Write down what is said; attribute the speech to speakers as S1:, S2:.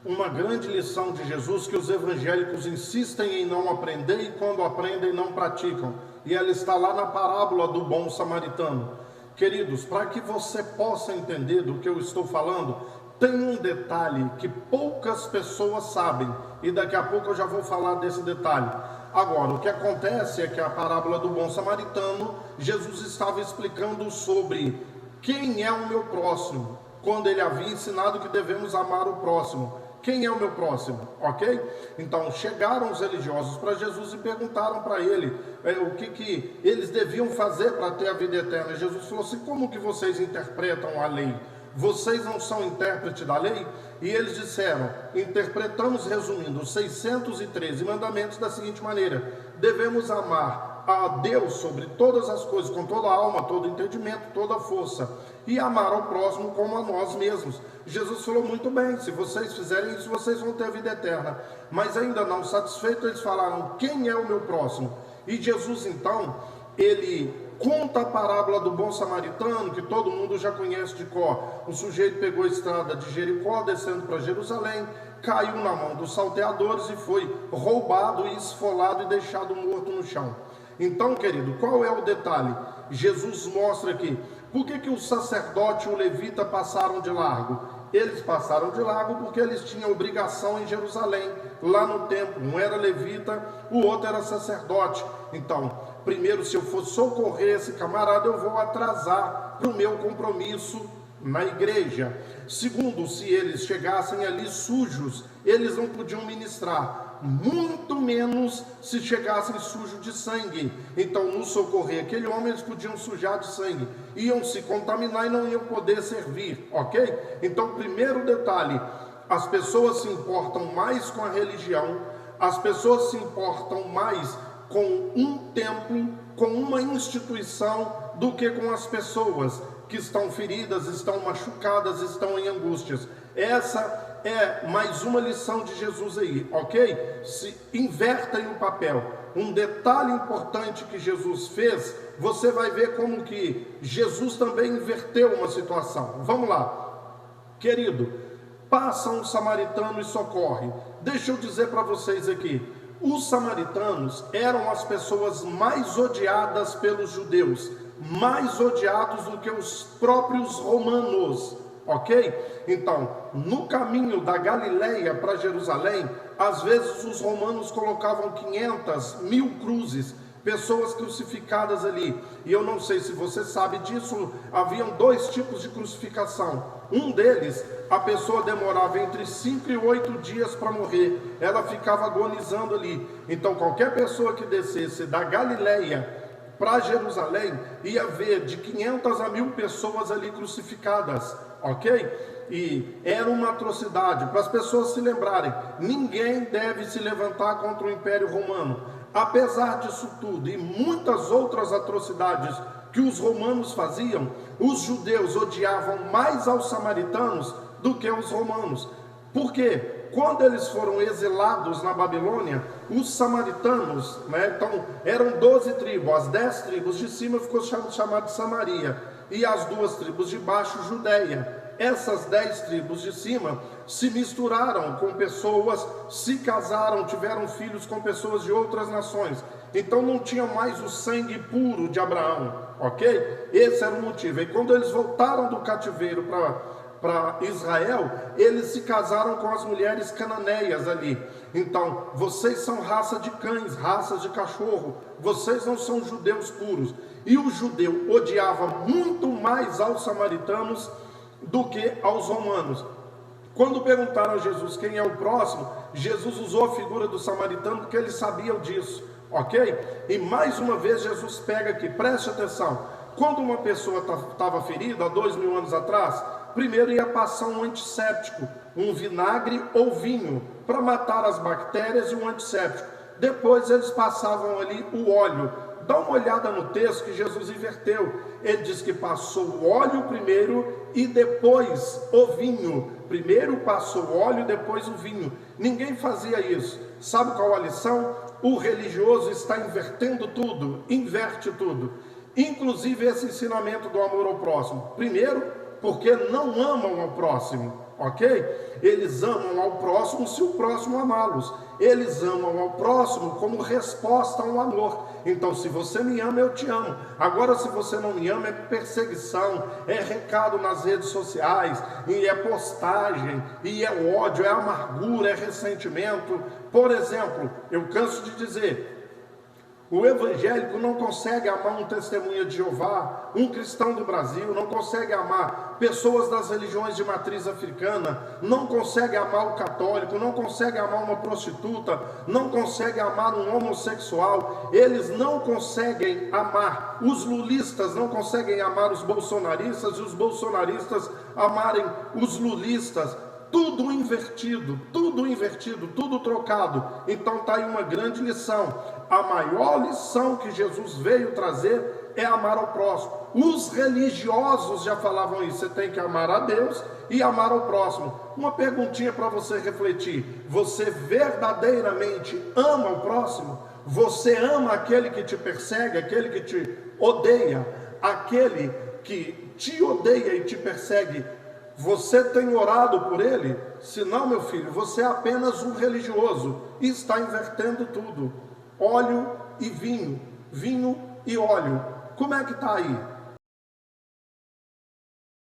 S1: uma grande lição de Jesus que os evangélicos insistem em não aprender e quando aprendem não praticam. E ela está lá na parábola do bom samaritano. Queridos, para que você possa entender do que eu estou falando, tem um detalhe que poucas pessoas sabem. E daqui a pouco eu já vou falar desse detalhe. Agora, o que acontece é que a parábola do bom samaritano, Jesus estava explicando sobre quem é o meu próximo, quando ele havia ensinado que devemos amar o próximo. Quem é o meu próximo? Ok? Então chegaram os religiosos para Jesus e perguntaram para ele o que eles deviam fazer para ter a vida eterna. Jesus falou assim: como que vocês interpretam a lei? Vocês não são intérprete da lei? E eles disseram: interpretamos, resumindo, os 613 mandamentos da seguinte maneira: devemos amar a Deus sobre todas as coisas, com toda a alma, todo entendimento, toda a força, e amar ao próximo como a nós mesmos. Jesus falou: muito bem, se vocês fizerem isso, vocês vão ter a vida eterna. Mas ainda não satisfeitos, eles falaram: quem é o meu próximo? E Jesus então, ele conta a parábola do bom samaritano, que todo mundo já conhece de cor. O sujeito pegou a estrada de Jericó, descendo para Jerusalém, caiu na mão dos salteadores e foi roubado, esfolado e deixado morto no chão. Então, querido, qual é o detalhe? Jesus mostra aqui, por que o sacerdote e o levita passaram de largo? Eles passaram de largo porque eles tinham obrigação em Jerusalém, lá no templo. Um era levita, o outro era sacerdote. Então, primeiro, se eu for socorrer esse camarada, eu vou atrasar para o meu compromisso na igreja. Segundo, se eles chegassem ali sujos, eles não podiam ministrar. Muito menos se chegassem sujos de sangue. Então, no socorrer aquele homem, eles podiam sujar de sangue, iam se contaminar e não iam poder servir, ok? Então, primeiro detalhe: as pessoas se importam mais com a religião, as pessoas se importam mais com um templo, com uma instituição, do que com as pessoas que estão feridas, estão machucadas, estão em angústias. Essa é mais uma lição de Jesus aí, ok? Se invertem o papel. Um detalhe importante que Jesus fez, você vai ver como que Jesus também inverteu uma situação. Vamos lá, querido, passa um samaritano e socorre. Deixa eu dizer para vocês aqui, os samaritanos eram as pessoas mais odiadas pelos judeus, mais odiados do que os próprios romanos. Ok? Então, no caminho da Galileia para Jerusalém, às vezes os romanos colocavam 500, 1000 cruzes, pessoas crucificadas ali. E eu não sei se você sabe disso, haviam dois tipos de crucificação. Um deles, a pessoa demorava entre 5 e 8 dias para morrer, ela ficava agonizando ali. Então, qualquer pessoa que descesse da Galileia para Jerusalém, ia ver de 500 a 1000 pessoas ali crucificadas, ok? E era uma atrocidade, para as pessoas se lembrarem, ninguém deve se levantar contra o Império Romano. Apesar disso tudo e muitas outras atrocidades que os romanos faziam, os judeus odiavam mais aos samaritanos do que os romanos. Por quê? Quando eles foram exilados na Babilônia, os samaritanos, então eram 12 tribos, as 10 tribos de cima ficou chamado de Samaria, e as 2 tribos de baixo, Judeia. Essas 10 tribos de cima se misturaram com pessoas, se casaram, tiveram filhos com pessoas de outras nações. Então não tinha mais o sangue puro de Abraão, ok? Esse era o motivo. E quando eles voltaram do cativeiro para Israel, eles se casaram com as mulheres cananeias ali. Então, vocês são raça de cães, raças de cachorro, vocês não são judeus puros. E o judeu odiava muito mais aos samaritanos do que aos romanos. Quando perguntaram a Jesus quem é o próximo, Jesus usou a figura do samaritano porque eles sabiam disso, ok? E mais uma vez Jesus pega aqui, preste atenção, quando uma pessoa estava ferida há 2000 anos atrás, primeiro ia passar um antisséptico, um vinagre ou vinho, para matar as bactérias e um antisséptico. Depois eles passavam ali o óleo. Dá uma olhada no texto que Jesus inverteu. Ele diz que passou o óleo primeiro e depois o vinho. Primeiro passou o óleo, depois o vinho. Ninguém fazia isso. Sabe qual a lição? O religioso está invertendo tudo, inverte tudo. Inclusive esse ensinamento do amor ao próximo. Primeiro, porque não amam ao próximo. ok? Eles amam ao próximo se o próximo amá-los. Eles amam ao próximo como resposta a um amor. Então, se você me ama, eu te amo. Agora, se você não me ama, é perseguição, é recado nas redes sociais, e é postagem, e é ódio, é amargura, é ressentimento. Por exemplo, eu canso de dizer, o evangélico não consegue amar um testemunha de Jeová, um cristão do Brasil, não consegue amar pessoas das religiões de matriz africana, não consegue amar o católico, não consegue amar uma prostituta, não consegue amar um homossexual. Eles não conseguem amar, os lulistas não conseguem amar os bolsonaristas, e os bolsonaristas amarem os lulistas. Tudo invertido, tudo trocado. Então está aí uma grande lição. A maior lição que Jesus veio trazer é amar ao próximo. Os religiosos já falavam isso, você tem que amar a Deus e amar ao próximo. Uma perguntinha para você refletir: você verdadeiramente ama o próximo? Você ama aquele que te persegue, aquele que te odeia, aquele que te odeia e te persegue? Você tem orado por ele? Se não, meu filho, você é apenas um religioso e está invertendo tudo. Óleo e vinho, vinho e óleo. Como é que está aí?